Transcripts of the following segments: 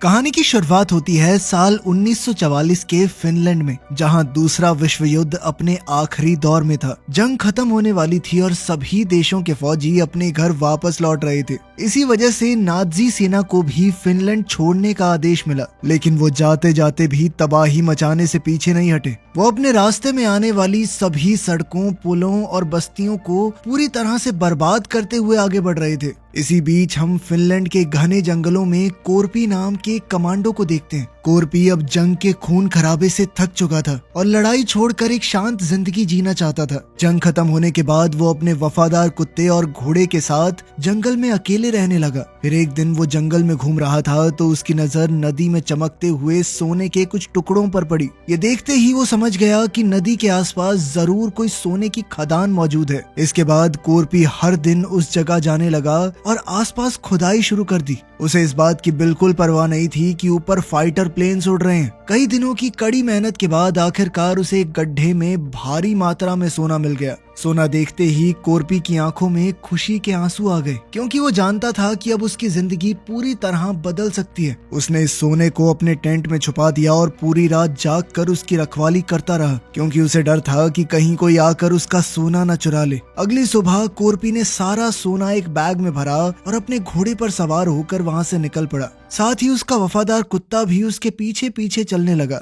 कहानी की शुरुआत होती है साल 1944 के फिनलैंड में, जहां दूसरा विश्व युद्ध अपने आखिरी दौर में था। जंग खत्म होने वाली थी और सभी देशों के फौजी अपने घर वापस लौट रहे थे। इसी वजह से नाजी सेना को भी फिनलैंड छोड़ने का आदेश मिला, लेकिन वो जाते जाते भी तबाही मचाने से पीछे नहीं हटे। वो अपने रास्ते में आने वाली सभी सड़कों, पुलों और बस्तियों को पूरी तरह से बर्बाद करते हुए आगे बढ़ रहे थे। इसी बीच हम फिनलैंड के घने जंगलों में कोरपी नाम के कमांडो को देखते हैं। कोरपी अब जंग के खून खराबे से थक चुका था और लड़ाई छोड़कर एक शांत जिंदगी जीना चाहता था। जंग खत्म होने के बाद वो अपने वफादार कुत्ते और घोड़े के साथ जंगल में अकेले रहने लगा। फिर एक दिन वो जंगल में घूम रहा था तो उसकी नजर नदी में चमकते हुए सोने के कुछ टुकड़ों पर पड़ी। ये देखते ही वो समझ गया कि नदी के आसपास जरूर कोई सोने की खदान मौजूद है। इसके बाद कोरपी हर दिन उस जगह जाने लगा और आसपास खुदाई शुरू कर दी। उसे इस बात की बिल्कुल परवाह नहीं थी कि ऊपर फाइटर प्लेन्स उड़ रहे हैं। कई दिनों की कड़ी मेहनत के बाद आखिरकार उसे एक गड्ढे में भारी मात्रा में सोना मिल गया। सोना देखते ही कोरपी की आंखों में खुशी के आंसू आ गए, क्योंकि वो जानता था कि अब उसकी जिंदगी पूरी तरह बदल सकती है। उसने इस सोने को अपने टेंट में छुपा दिया और पूरी रात जाग कर उसकी रखवाली करता रहा, क्योंकि उसे डर था कि कहीं कोई आकर उसका सोना न चुरा ले। अगली सुबह कोरपी ने सारा सोना एक बैग में भरा और अपने घोड़े पर सवार होकर वहां से निकल पड़ा। साथ ही उसका वफादार कुत्ता भी उसके पीछे पीछे चलने लगा।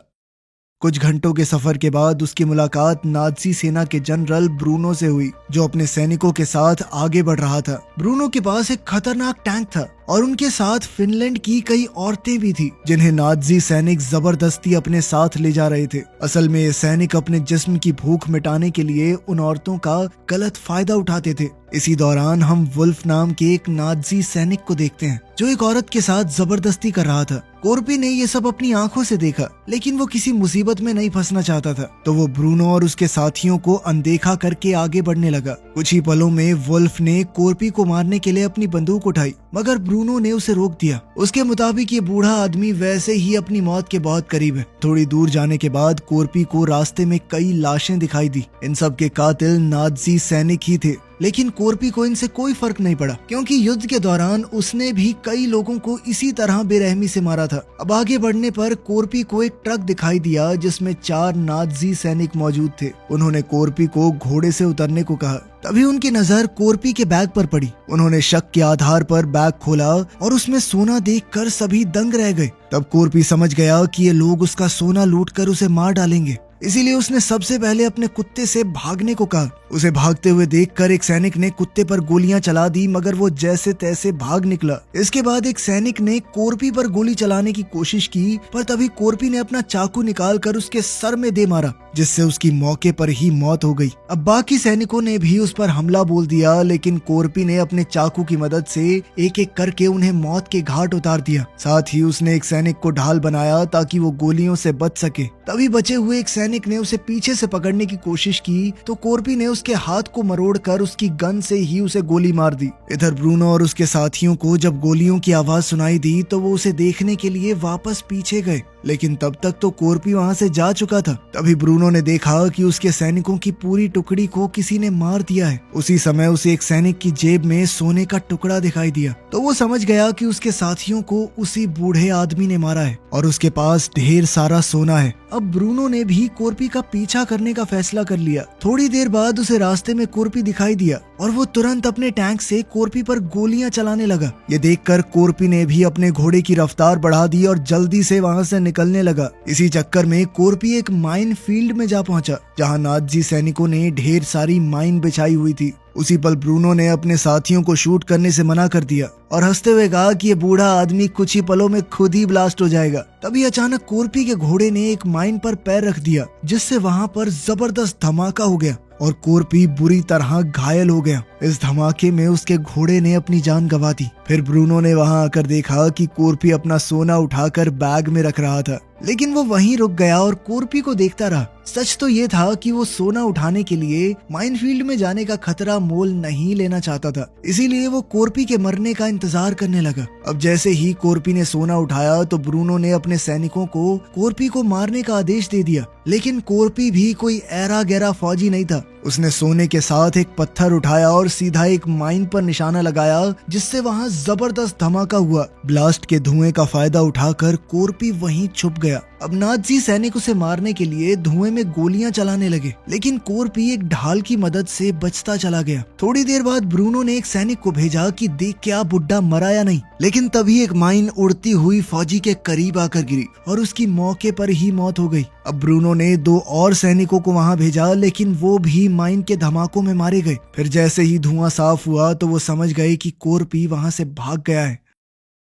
कुछ घंटों के सफर के बाद उसकी मुलाकात नाजी सेना के जनरल ब्रूनो से हुई, जो अपने सैनिकों के साथ आगे बढ़ रहा था। ब्रूनो के पास एक खतरनाक टैंक था और उनके साथ फिनलैंड की कई औरतें भी थी, जिन्हें नाजी सैनिक जबरदस्ती अपने साथ ले जा रहे थे। असल में ये सैनिक अपने जिस्म की भूख मिटाने के लिए उन औरतों का गलत फायदा उठाते थे। इसी दौरान हम वुल्फ नाम के एक नाजी सैनिक को देखते हैं, जो एक औरत के साथ जबरदस्ती कर रहा था। कोरपी ने ये सब अपनी आंखों से देखा, लेकिन वो किसी मुसीबत में नहीं फंसना चाहता था, तो वो ब्रूनो और उसके साथियों को अनदेखा करके आगे बढ़ने लगा। कुछ ही पलों में वुल्फ ने कोरपी को मारने के लिए अपनी बंदूक उठाई, मगर ब्रूनो ने उसे रोक दिया। उसके मुताबिक ये बूढ़ा आदमी वैसे ही अपनी मौत के बहुत करीब है। थोड़ी दूर जाने के बाद कोरपी को रास्ते में कई लाशें दिखाई दी। इन सब के कातिल नाजी सैनिक ही थे, लेकिन कोरपी को इनसे कोई फर्क नहीं पड़ा, क्योंकि युद्ध के दौरान उसने भी कई लोगों को इसी तरह बेरहमी से मारा था। अब आगे बढ़ने पर कोरपी को एक ट्रक दिखाई दिया जिसमें 4 नाजी सैनिक मौजूद थे। उन्होंने कोरपी को घोड़े से उतरने को कहा। तभी उनकी नजर कोरपी के बैग पर पड़ी। उन्होंने शक के आधार पर बैग खोला और उसमें सोना देखकर सभी दंग रह गए। तब कोरपी समझ गया कि ये लोग उसका सोना लूटकर उसे मार डालेंगे, इसीलिए उसने सबसे पहले अपने कुत्ते से भागने को कहा। उसे भागते हुए देखकर एक सैनिक ने कुत्ते पर गोलियां चला दी, मगर वो जैसे तैसे भाग निकला। इसके बाद एक सैनिक ने कोरपी पर गोली चलाने की कोशिश की, पर तभी कोरपी ने अपना चाकू निकालकर उसके सर में दे मारा, जिससे उसकी मौके पर ही मौत हो गई। अब बाकी सैनिकों ने भी उस पर हमला बोल दिया, लेकिन कोरपी ने अपने चाकू की मदद से एक एक करके उन्हें मौत के घाट उतार दिया। साथ ही उसने एक सैनिक को ढाल बनाया ताकि वो गोलियों से बच सके। तभी बचे हुए एक सैनिक ने उसे पीछे से पकड़ने की कोशिश की, तो कोरपी ने उसके हाथ को मरोड़कर उसकी गन से ही उसे गोली मार दी। इधर ब्रूनो और उसके साथियों को जब गोलियों की आवाज सुनाई दी तो वो उसे देखने के लिए वापस पीछे गए, लेकिन तब तक तो कोरपी वहां से जा चुका था। तभी ब्रूनो ने देखा कि उसके सैनिकों की पूरी टुकड़ी को किसी ने मार दिया है। उसी समय उसे एक सैनिक की जेब में सोने का टुकड़ा दिखाई दिया, तो वो समझ गया कि उसके साथियों को उसी बूढ़े आदमी ने मारा है और उसके पास ढेर सारा सोना है। अब ब्रूनो ने भी कोरपी का पीछा करने का फैसला कर लिया। थोड़ी देर बाद उसे रास्ते में कोरपी दिखाई दिया और वो तुरंत अपने टैंक से कोरपी पर गोलियां चलाने लगा। ये देखकर कोरपी ने भी अपने घोड़े की रफ्तार बढ़ा दी और जल्दी से वहां से निकलने लगा। इसी चक्कर में कोरपी एक माइन फील्ड में जा पहुंचा, जहां नाजी सैनिकों ने ढेर सारी माइन बिछाई हुई थी। उसी पल ब्रूनो ने अपने साथियों को शूट करने से मना कर दिया और हंसते हुए कहा कि ये बूढ़ा आदमी कुछ ही पलों में खुद ही ब्लास्ट हो जाएगा। तभी अचानक कोरपी के घोड़े ने एक माइन पर पैर रख दिया, जिससे वहां पर जबरदस्त धमाका हो गया और कोरपी बुरी तरह घायल हो गया। इस धमाके में उसके घोड़े ने अपनी जान गंवा दी। फिर ब्रूनो ने वहां आकर देखा कि कोरपी अपना सोना उठाकर बैग में रख रहा था, लेकिन वो वहीं रुक गया और कोरपी को देखता रहा। सच तो ये था कि वो सोना उठाने के लिए माइनफील्ड में जाने का खतरा मोल नहीं लेना चाहता था, इसीलिए वो कोरपी के मरने का इंतजार करने लगा। अब जैसे ही कोरपी ने सोना उठाया तो ब्रूनो ने अपने सैनिकों को कोरपी को मारने का आदेश दे दिया, लेकिन कोरपी भी कोई ऐरा गैरा फौजी नहीं था। उसने सोने के साथ एक पत्थर उठाया और सीधा एक माइन पर निशाना लगाया, जिससे वहां जबरदस्त धमाका हुआ। ब्लास्ट के धुएं का फायदा उठाकर कोरपी वहीं छुप गया। अब नाजी सैनिक उसे मारने के लिए धुएं में गोलियां चलाने लगे, लेकिन कोरपी एक ढाल की मदद से बचता चला गया। थोड़ी देर बाद ब्रूनो ने एक सैनिक को भेजा कि देख क्या बुड्ढा मरा या नहीं, लेकिन तभी एक माइन उड़ती हुई फौजी के करीब आकर गिरी और उसकी मौके पर ही मौत हो गई। अब ब्रूनो ने 2 और सैनिकों को वहां भेजा, लेकिन वो भी माइन के धमाकों में मारे गए। फिर जैसे ही धुआं साफ हुआ तो वो समझ गए कि कोरपी वहां से भाग गया है।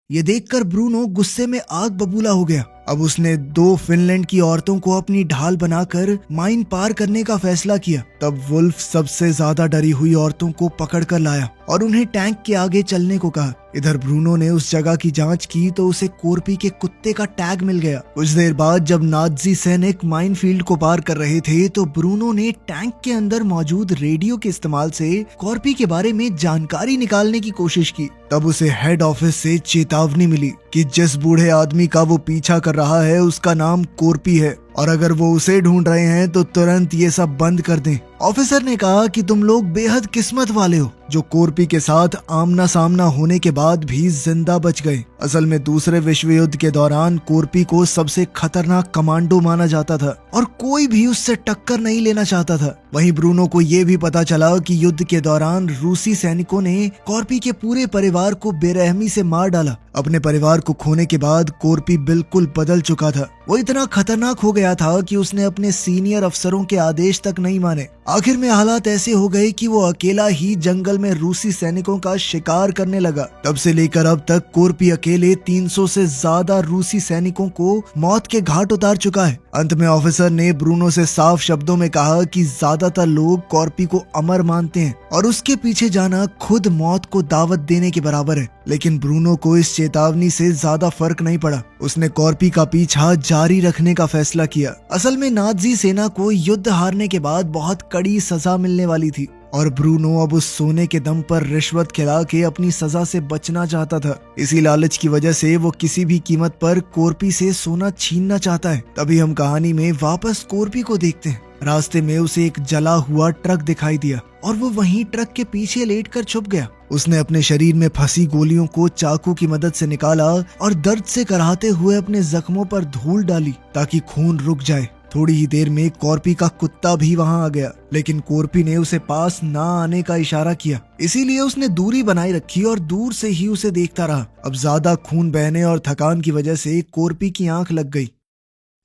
ये देखकर ब्रूनो गुस्से में आग बबूला हो गया। अब उसने 2 फिनलैंड की औरतों को अपनी ढाल बनाकर माइन पार करने का फैसला किया। तब वुल्फ सबसे ज्यादा डरी हुई औरतों को पकड़कर लाया और उन्हें टैंक के आगे चलने को कहा। इधर ब्रूनो ने उस जगह की जांच की तो उसे कोरपी के कुत्ते का टैग मिल गया। कुछ देर बाद जब नाजी सैनिक माइनफील्ड को पार कर रहे थे तो ब्रूनो ने टैंक के अंदर मौजूद रेडियो के इस्तेमाल से कोरपी के बारे में जानकारी निकालने की कोशिश की। तब उसे हेड ऑफिस से चेतावनी मिली कि जिस बूढ़े आदमी का वो पीछा कर रहा है उसका नाम कोरपी है और अगर वो उसे ढूंढ रहे हैं तो तुरंत ये सब बंद कर दें। ऑफिसर ने कहा कि तुम लोग बेहद किस्मत वाले हो जो कोरपी के साथ आमना सामना होने के बाद भी जिंदा बच गए। असल में दूसरे विश्व युद्ध के दौरान कोरपी को सबसे खतरनाक कमांडो माना जाता था और कोई भी उससे टक्कर नहीं लेना चाहता था। वहीं ब्रूनो को ये भी पता चला कि युद्ध के दौरान रूसी सैनिकों ने कोरपी के पूरे परिवार को बेरहमी से मार डाला। अपने परिवार को खोने के बाद कोरपी बिल्कुल बदल चुका था। वो इतना खतरनाक हो गया था कि उसने अपने सीनियर अफसरों के आदेश तक नहीं माने। आखिर में हालात ऐसे हो गए कि वो अकेला ही जंगल में रूसी सैनिकों का शिकार करने लगा। तब से लेकर अब तक कोरपी अकेले 300 से ज्यादा रूसी सैनिकों को मौत के घाट उतार चुका है। अंत में ऑफिसर ने ब्रूनो से साफ शब्दों में कहा कि ज्यादातर लोग कोरपी को अमर मानते हैं और उसके पीछे जाना खुद मौत को दावत देने के बराबर है। लेकिन ब्रूनो को इस चेतावनी से ज्यादा फर्क नहीं पड़ा। उसने कोरपी का पीछा जारी रखने का फैसला किया। असल में नाजी सेना को युद्ध हारने के बाद बहुत कड़ी सजा मिलने वाली थी और ब्रूनो अब उस सोने के दम पर रिश्वत खिला के अपनी सजा से बचना चाहता था। इसी लालच की वजह से वो किसी भी कीमत पर कोरपी से सोना छीनना चाहता है। तभी हम कहानी में वापस कोरपी को देखते हैं। रास्ते में उसे एक जला हुआ ट्रक दिखाई दिया और वो वहीं ट्रक के पीछे लेटकर छुप गया। उसने अपने शरीर में फंसी गोलियों को चाकू की मदद से निकाला और दर्द से कराहते हुए अपने जख्मों पर धूल डाली ताकि खून रुक जाए। थोड़ी ही देर में कोरपी का कुत्ता भी वहां आ गया, लेकिन कोरपी ने उसे पास ना आने का इशारा किया। इसीलिए उसने दूरी बनाए रखी और दूर से ही उसे देखता रहा। अब ज्यादा खून बहने और थकान की वजह से कोरपी की आंख लग गई।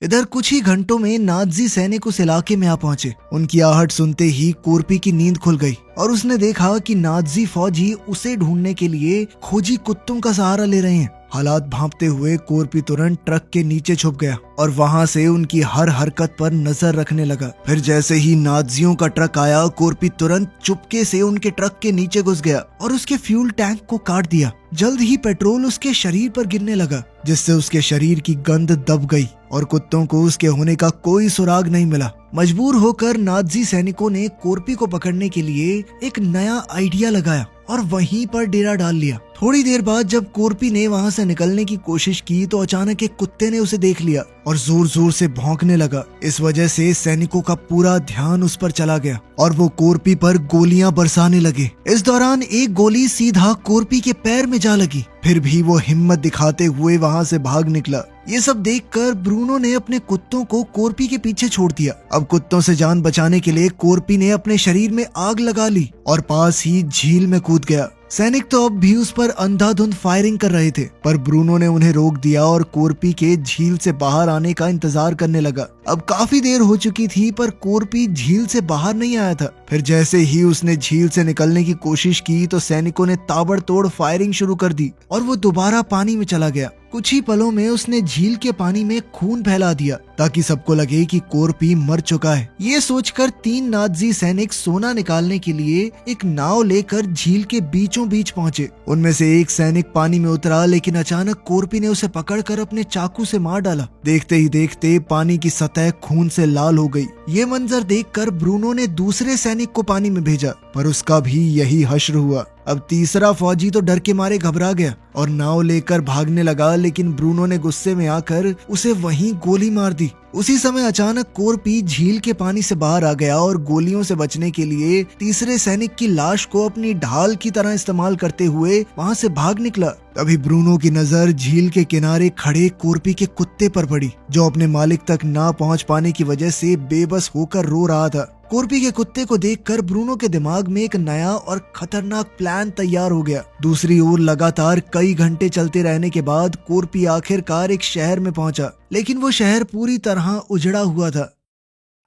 इधर कुछ ही घंटों में नाजी सैनिक उस इलाके में आ पहुंचे। उनकी आहट सुनते ही कोरपी की नींद खुल गई और उसने देखा कि नाजी फौजी उसे ढूंढने के लिए खोजी कुत्तों का सहारा ले रहे हैं। हालात भांपते हुए कोरपी तुरंत ट्रक के नीचे छुप गया और वहां से उनकी हर हरकत पर नजर रखने लगा। फिर जैसे ही नाजियों का ट्रक आया, कोरपी तुरंत चुपके से उनके ट्रक के नीचे घुस गया और उसके फ्यूल टैंक को काट दिया। जल्द ही पेट्रोल उसके शरीर पर गिरने लगा, जिससे उसके शरीर की गंध दब गई और कुत्तों को उसके होने का कोई सुराग नहीं मिला। मजबूर होकर नाजी सैनिकों ने कोरपी को पकड़ने के लिए एक नया आइडिया लगाया और वहीं पर डेरा डाल लिया। थोड़ी देर बाद जब कोरपी ने वहां से निकलने की कोशिश की तो अचानक एक कुत्ते ने उसे देख लिया और जोर जोर से भौंकने लगा। इस वजह से सैनिकों का पूरा ध्यान उस पर चला गया और वो कोरपी पर गोलियां बरसाने लगे। इस दौरान एक गोली सीधा कोरपी के पैर में जा लगी, फिर भी वो हिम्मत दिखाते हुए वहां से भाग निकला। ये सब देखकर ब्रूनो ने अपने कुत्तों को कोरपी के पीछे छोड़ दिया। अब कुत्तों से जान बचाने के लिए कोरपी ने अपने शरीर में आग लगा ली और पास ही झील में कूद गया। सैनिक तो अब भी उस पर अंधाधुंध फायरिंग कर रहे थे, पर ब्रूनो ने उन्हें रोक दिया और कोरपी के झील से बाहर आने का इंतजार करने लगा। अब काफी देर हो चुकी थी पर कोरपी झील से बाहर नहीं आया था। फिर जैसे ही उसने झील से निकलने की कोशिश की तो सैनिकों ने ताबड़तोड़ फायरिंग शुरू कर दी और वो दोबारा पानी में चला गया। कुछ ही पलों में उसने झील के पानी में खून फैला दिया ताकि सबको लगे कि कोरपी मर चुका है। ये सोचकर 3 नाजी सैनिक सोना निकालने के लिए एक नाव लेकर झील के बीचों बीच पहुंचे। उनमें से एक सैनिक पानी में उतरा, लेकिन अचानक कोरपी ने उसे पकड़कर अपने चाकू से मार डाला। देखते ही देखते पानी की सतह खून से लाल हो गई। ये मंजर देखकर ब्रूनो ने दूसरे सैनिक को पानी में भेजा, पर उसका भी यही हश्र हुआ। अब तीसरा फौजी तो डर के मारे घबरा गया और नाव लेकर भागने लगा, लेकिन ब्रूनो ने गुस्से में आकर उसे वहीं गोली मार दी। उसी समय अचानक कोरपी झील के पानी से बाहर आ गया और गोलियों से बचने के लिए तीसरे सैनिक की लाश को अपनी ढाल की तरह इस्तेमाल करते हुए वहां से भाग निकला। तभी ब्रूनो की नजर झील के किनारे खड़े कोरपी के कुत्ते पर पड़ी, जो अपने मालिक तक ना पहुंच पाने की वजह से बेबस होकर रो रहा था। कोरपी के कुत्ते को देखकर ब्रूनो के दिमाग में एक नया और खतरनाक प्लान तैयार हो गया। दूसरी ओर लगातार कई घंटे चलते रहने के बाद कोरपी आखिरकार एक शहर में पहुंचा, लेकिन वो शहर पूरी तरह उजड़ा हुआ था।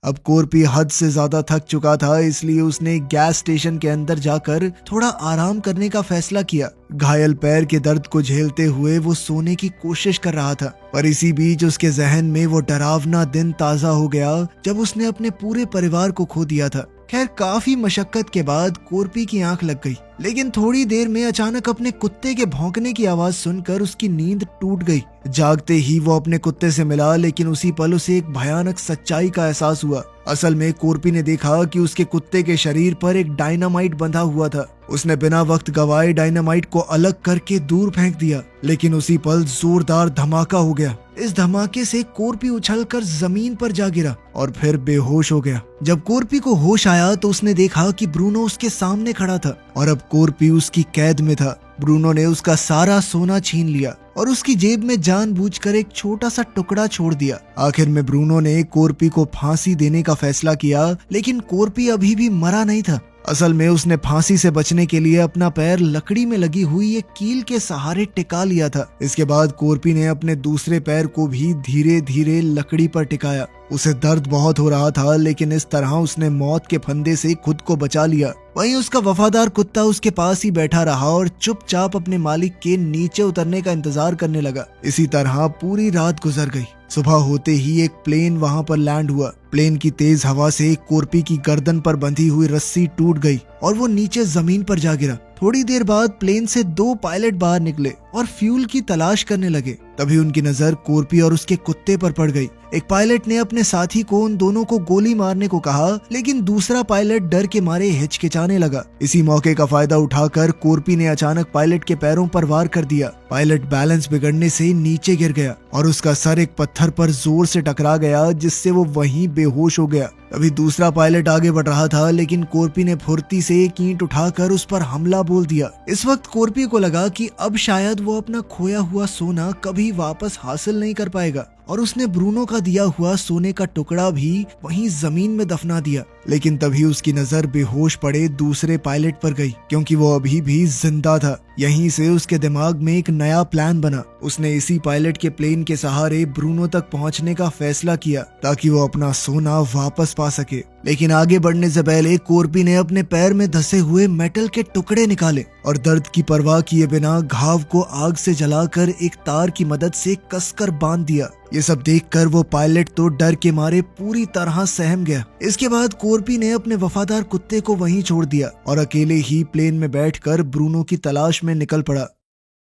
अब कोरपी हद से ज्यादा थक चुका था, इसलिए उसने गैस स्टेशन के अंदर जाकर थोड़ा आराम करने का फैसला किया। घायल पैर के दर्द को झेलते हुए वो सोने की कोशिश कर रहा था, पर इसी बीच उसके जहन में वो डरावना दिन ताजा हो गया जब उसने अपने पूरे परिवार को खो दिया था। खैर, काफी मशक्कत के बाद कोरपी की आंख लग गई, लेकिन थोड़ी देर में अचानक अपने कुत्ते के भौंकने की आवाज सुनकर उसकी नींद टूट गई। जागते ही वो अपने कुत्ते से मिला, लेकिन उसी पल उसे एक भयानक सच्चाई का एहसास हुआ। असल में कोरपी ने देखा कि उसके कुत्ते के शरीर पर एक डायनामाइट बंधा हुआ था। उसने बिना वक्त गवाए डायनामाइट को अलग करके दूर फेंक दिया, लेकिन उसी पल जोरदार धमाका हो गया। इस धमाके से कोरपी उछलकर जमीन पर जा गिरा और फिर बेहोश हो गया। जब कोरपी को होश आया तो उसने देखा कि ब्रूनो उसके सामने खड़ा था और अब कोरपी उसकी कैद में था। ब्रूनो ने उसका सारा सोना छीन लिया और उसकी जेब में जानबूझकर एक छोटा सा टुकड़ा छोड़ दिया। आखिर में ब्रूनो ने कोरपी को फांसी देने का फैसला किया, लेकिन कोरपी अभी भी मरा नहीं था। असल में उसने फांसी से बचने के लिए अपना पैर लकड़ी में लगी हुई एक कील के सहारे टिका लिया था। इसके बाद कोरपी ने अपने दूसरे पैर को भी धीरे धीरे लकड़ी पर टिकाया। उसे दर्द बहुत हो रहा था, लेकिन इस तरह उसने मौत के फंदे से खुद को बचा लिया। वहीं उसका वफादार कुत्ता उसके पास ही बैठा रहा और चुपचाप अपने मालिक के नीचे उतरने का इंतजार करने लगा। इसी तरह पूरी रात गुजर गई। सुबह होते ही एक प्लेन वहां पर लैंड हुआ। प्लेन की तेज हवा से कोरपी की गर्दन पर बंधी हुई रस्सी टूट गई और वो नीचे जमीन पर जा गिरा। थोड़ी देर बाद प्लेन से 2 पायलट बाहर निकले और फ्यूल की तलाश करने लगे। तभी उनकी नजर कोरपी और उसके कुत्ते पर पड़ गई। एक पायलट ने अपने साथी को उन दोनों को गोली मारने को कहा, लेकिन दूसरा पायलट डर के मारे हिचकिचाने लगा। इसी मौके का फायदा उठाकर कोरपी ने अचानक पायलट के पैरों पर वार कर दिया। पायलट बैलेंस बिगड़ने से नीचे गिर गया और उसका सर एक पत्थर पर जोर से टकरा गया, जिससे वो वहीं बेहोश हो गया। अभी दूसरा पायलट आगे बढ़ रहा था, लेकिन कोरपी ने फुर्ती से एक ईंट उठाकर उस पर हमला बोल दिया। इस वक्त कोरपी को लगा कि अब शायद वो अपना खोया हुआ सोना कभी वापस हासिल नहीं कर पाएगा और उसने ब्रूनो का दिया हुआ सोने का टुकड़ा भी वहीं जमीन में दफना दिया। लेकिन तभी उसकी नजर बेहोश पड़े दूसरे पायलट पर गई, क्योंकि वो अभी भी जिंदा था। यहीं से उसके दिमाग में एक नया प्लान बना। उसने इसी पायलट के प्लेन के सहारे ब्रूनो तक पहुंचने का फैसला किया ताकि वो अपना सोना वापस पा सके। लेकिन आगे बढ़ने से पहले कोरपी ने अपने पैर में धसे हुए मेटल के टुकड़े निकाले और दर्द की परवाह किए बिना घाव को आग से जलाकर एक तार की मदद से कसकर बांध दिया। ये सब देखकर वो पायलट तो डर के मारे पूरी तरह सहम गया। इसके बाद कोरपी ने अपने वफादार कुत्ते को वहीं छोड़ दिया और अकेले ही प्लेन में बैठकर ब्रूनो की तलाश में निकल पड़ा।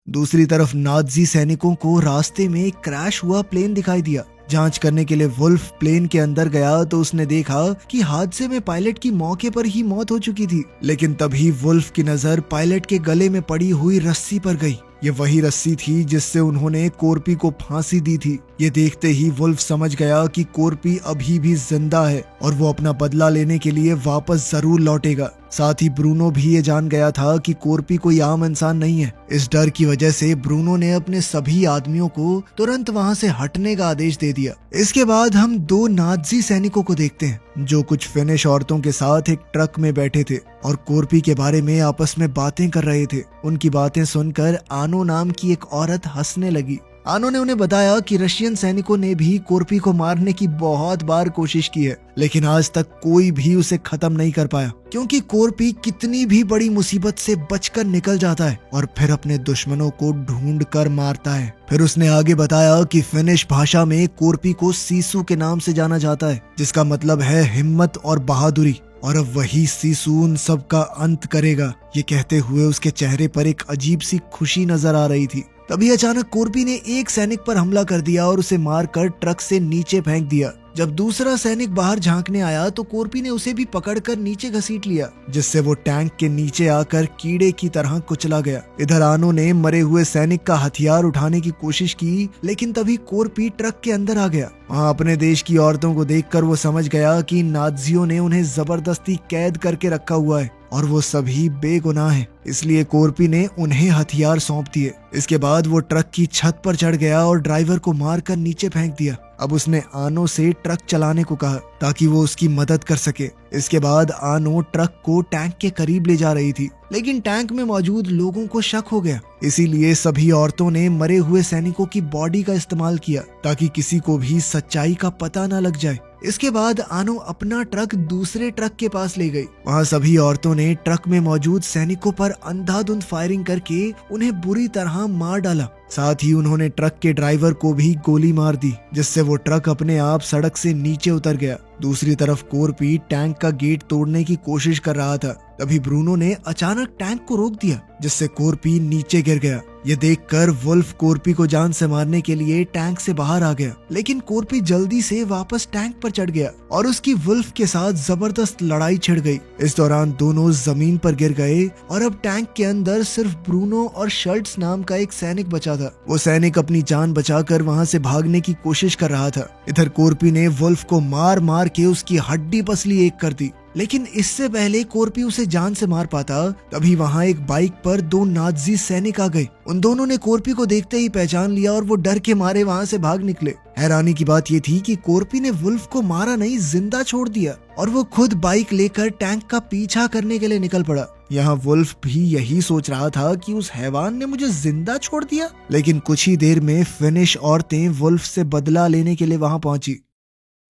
दूसरी तरफ नाज़ी सैनिकों को रास्ते में एक क्रैश हुआ प्लेन दिखाई दिया। जांच करने के लिए वुल्फ प्लेन के अंदर गया तो उसने देखा कि हादसे में पायलट की मौके पर ही मौत हो चुकी थी। लेकिन तभी वुल्फ की नजर पायलट के गले में पड़ी हुई रस्सी पर गई। ये वही रस्सी थी जिससे उन्होंने कोरपी को फांसी दी थी। ये देखते ही वुल्फ समझ गया कि कोरपी अभी भी जिंदा है और वो अपना बदला लेने के लिए वापस जरूर लौटेगा। साथ ही ब्रूनो भी ये जान गया था कि कोरपी कोई आम इंसान नहीं है। इस डर की वजह से ब्रूनो ने अपने सभी आदमियों को तुरंत वहां से हटने का आदेश दे दिया। इसके बाद हम 2 नाज़ी सैनिकों को देखते हैं जो कुछ फिनिश औरतों के साथ एक ट्रक में बैठे थे और कोरपी के बारे में आपस में बातें कर रहे थे। उनकी बातें सुनकर आनो नाम की एक औरत हंसने लगी। आनो ने उन्हें बताया कि रशियन सैनिकों ने भी कोरपी को मारने की बहुत बार कोशिश की है, लेकिन आज तक कोई भी उसे खत्म नहीं कर पाया, क्योंकि कोरपी कितनी भी बड़ी मुसीबत से बचकर निकल जाता है और फिर अपने दुश्मनों को ढूंढ कर मारता है। फिर उसने आगे बताया कि फिनिश भाषा में कोरपी को सीसू के नाम से जाना जाता है, जिसका मतलब है हिम्मत और बहादुरी, और अब वही सीसू उन सब का अंत करेगा। ये कहते हुए उसके चेहरे पर एक अजीब सी खुशी नजर आ रही थी। तभी अचानक कोरपी ने एक सैनिक पर हमला कर दिया और उसे मारकर ट्रक से नीचे फेंक दिया। जब दूसरा सैनिक बाहर झांकने आया तो कोरपी ने उसे भी पकड़कर नीचे घसीट लिया, जिससे वो टैंक के नीचे आकर कीड़े की तरह कुचला गया। इधर आनो ने मरे हुए सैनिक का हथियार उठाने की कोशिश की, लेकिन तभी कोरपी ट्रक के अंदर आ गया। वहाँ अपने देश की औरतों को देखकर वो समझ गया कि नाज़ियों ने उन्हें जबरदस्ती कैद करके रखा हुआ है और वो सभी बेगुनाह हैं। इसलिए कोरपी ने उन्हें हथियार सौंप दिए। इसके बाद वो ट्रक की छत पर चढ़ गया और ड्राइवर को मारकर नीचे फेंक दिया। अब उसने आनो से ट्रक चलाने को कहा ताकि वो उसकी मदद कर सके। इसके बाद आनो ट्रक को टैंक के करीब ले जा रही थी, लेकिन टैंक में मौजूद लोगों को शक हो गया। इसीलिए सभी औरतों ने मरे हुए सैनिकों की बॉडी का इस्तेमाल किया ताकि किसी को भी सच्चाई का पता न लग जाए। इसके बाद आनो अपना ट्रक दूसरे ट्रक के पास ले गई। वहाँ सभी औरतों ने ट्रक में मौजूद सैनिकों पर अंधाधुंध फायरिंग करके उन्हें बुरी तरह मार डाला। साथ ही उन्होंने ट्रक के ड्राइवर को भी गोली मार दी, जिससे वो ट्रक अपने आप सड़क से नीचे उतर गया। दूसरी तरफ कोरपी टैंक का गेट तोड़ने की कोशिश कर रहा था। तभी ब्रूनो ने अचानक टैंक को रोक दिया, जिससे कोरपी नीचे गिर गया। ये देखकर वुल्फ कोरपी को जान से मारने के लिए टैंक से बाहर आ गया, लेकिन कोरपी जल्दी से वापस टैंक पर चढ़ गया और उसकी वुल्फ के साथ जबरदस्त लड़ाई छिड़ गई। इस दौरान दोनों जमीन पर गिर गए और अब टैंक के अंदर सिर्फ ब्रूनो और शर्ट्स नाम का एक सैनिक बचा था। वो सैनिक अपनी जान बचाकर वहाँ से भागने की कोशिश कर रहा था। इधर कोरपी ने वुल्फ को मार मार के उसकी हड्डी पसली एक कर दी, लेकिन इससे पहले कोरपी उसे जान से मार पाता, तभी वहाँ एक बाइक पर दो नाज़ी सैनिक आ गए। उन दोनों ने कोरपी को देखते ही पहचान लिया और वो डर के मारे वहाँ से भाग निकले। हैरानी की बात ये थी कि कोरपी ने वुल्फ को मारा नहीं, जिंदा छोड़ दिया और वो खुद बाइक लेकर टैंक का पीछा करने के लिए निकल पड़ा। यहाँ वुल्फ भी यही सोच रहा था कि उस हैवान ने मुझे जिंदा छोड़ दिया। लेकिन कुछ ही देर में फिनिश औरतें वुल्फ से बदला लेने के लिए वहाँ पहुंची।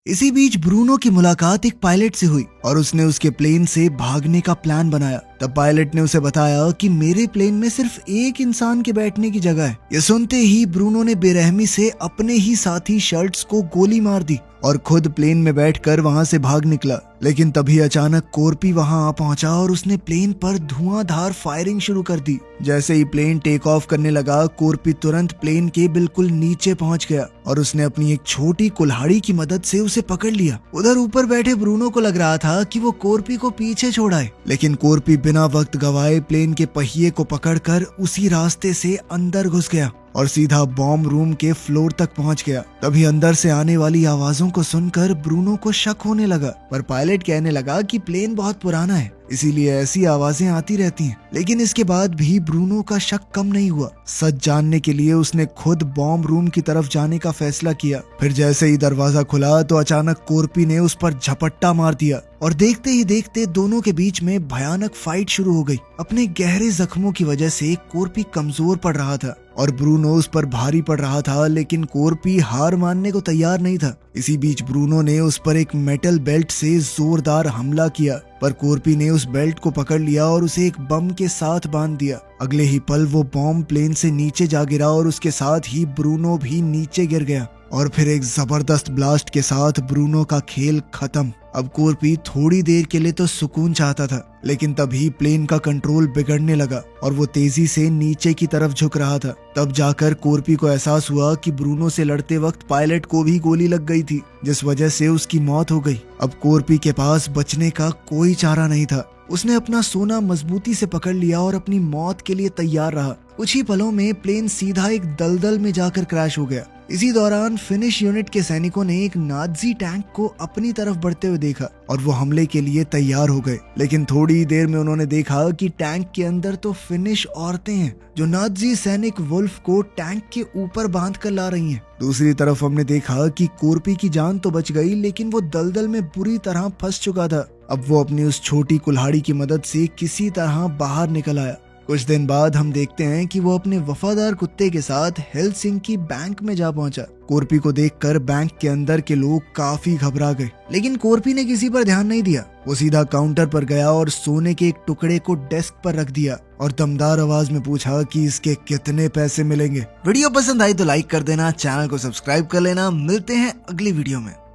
इसी बीच ब्रूनो की मुलाकात एक पायलट से हुई और उसने उसके प्लेन से भागने का प्लान बनाया। तब पायलट ने उसे बताया कि मेरे प्लेन में सिर्फ एक इंसान के बैठने की जगह है। ये सुनते ही ब्रूनो ने बेरहमी से अपने ही साथी शर्ट्स को गोली मार दी और खुद प्लेन में बैठकर वहां से भाग निकला। लेकिन तभी अचानक कोरपी वहां आ पहुंचा और उसने प्लेन पर धुआंधार फायरिंग शुरू कर दी। जैसे ही प्लेन टेक ऑफ करने लगा, कोरपी तुरंत प्लेन के बिल्कुल नीचे पहुंच गया और उसने अपनी एक छोटी कुल्हाड़ी की मदद से उसे पकड़ लिया। उधर ऊपर बैठे ब्रूनो को लग रहा था कि वो कोरपी को पीछे छोड़ाए, लेकिन कोरपी बिना वक्त गवाए प्लेन के पहिए को पकड़कर उसी रास्ते से अंदर घुस गया और सीधा बॉम्ब रूम के फ्लोर तक पहुंच गया। तभी अंदर से आने वाली आवाजों को सुनकर ब्रूनो को शक होने लगा, पर पायलट कहने लगा कि प्लेन बहुत पुराना है, इसीलिए ऐसी आवाजें आती रहती हैं। लेकिन इसके बाद भी ब्रूनो का शक कम नहीं हुआ। सच जानने के लिए उसने खुद बॉम्ब रूम की तरफ जाने का फैसला किया। फिर जैसे ही दरवाजा खुला तो अचानक कोरपी ने उस पर झपट्टा मार दिया और देखते ही देखते दोनों के बीच में भयानक फाइट शुरू हो गई। अपने गहरे जख्मों की वजह से कोरपी कमजोर पड़ रहा था और ब्रूनो उस पर भारी पड़ रहा था, लेकिन कोरपी हार मानने को तैयार नहीं था। इसी बीच ब्रूनो ने उस पर एक मेटल बेल्ट से जोरदार हमला किया, पर कोरपी ने उस बेल्ट को पकड़ लिया और उसे एक बम के साथ बांध दिया। अगले ही पल वो बॉम्ब प्लेन से नीचे जा गिरा और उसके साथ ही ब्रूनो भी नीचे गिर गया और फिर एक जबरदस्त ब्लास्ट के साथ ब्रूनो का खेल खत्म। अब कोरपी थोड़ी देर के लिए तो सुकून चाहता था, लेकिन तभी प्लेन का कंट्रोल बिगड़ने लगा और वो तेजी से नीचे की तरफ झुक रहा था। तब जाकर कोरपी को एहसास हुआ कि ब्रूनो से लड़ते वक्त पायलट को भी गोली लग गई थी, जिस वजह से उसकी मौत हो गई। अब कोरपी के पास बचने का कोई चारा नहीं था। उसने अपना सोना मजबूती से पकड़ लिया और अपनी मौत के लिए तैयार रहा। कुछ ही पलों में प्लेन सीधा एक दलदल में जाकर क्रैश हो गया। इसी दौरान फिनिश यूनिट के सैनिकों ने एक नाज़ी टैंक को अपनी तरफ बढ़ते हुए देखा और वो हमले के लिए तैयार हो गए। लेकिन थोड़ी देर में उन्होंने देखा कि टैंक के अंदर तो फिनिश औरतें हैं जो नाज़ी सैनिक वुल्फ को टैंक के ऊपर बांध कर ला रही हैं। दूसरी तरफ हमने देखा कि कोरपी की जान तो बच गई, लेकिन वो दलदल में बुरी तरह फंस चुका था। अब वो अपनी उस छोटी कुल्हाड़ी की मदद से किसी तरह बाहर निकल आया। कुछ दिन बाद हम देखते हैं कि वो अपने वफादार कुत्ते के साथ हेलसिंकी बैंक में जा पहुंचा। कोरपी को देखकर बैंक के अंदर के लोग काफी घबरा गए, लेकिन कोरपी ने किसी पर ध्यान नहीं दिया। वो सीधा काउंटर पर गया और सोने के एक टुकड़े को डेस्क पर रख दिया और दमदार आवाज में पूछा कि इसके कितने पैसे मिलेंगे। वीडियो पसंद आई तो लाइक कर देना, चैनल को सब्सक्राइब कर लेना। मिलते हैं अगली वीडियो में।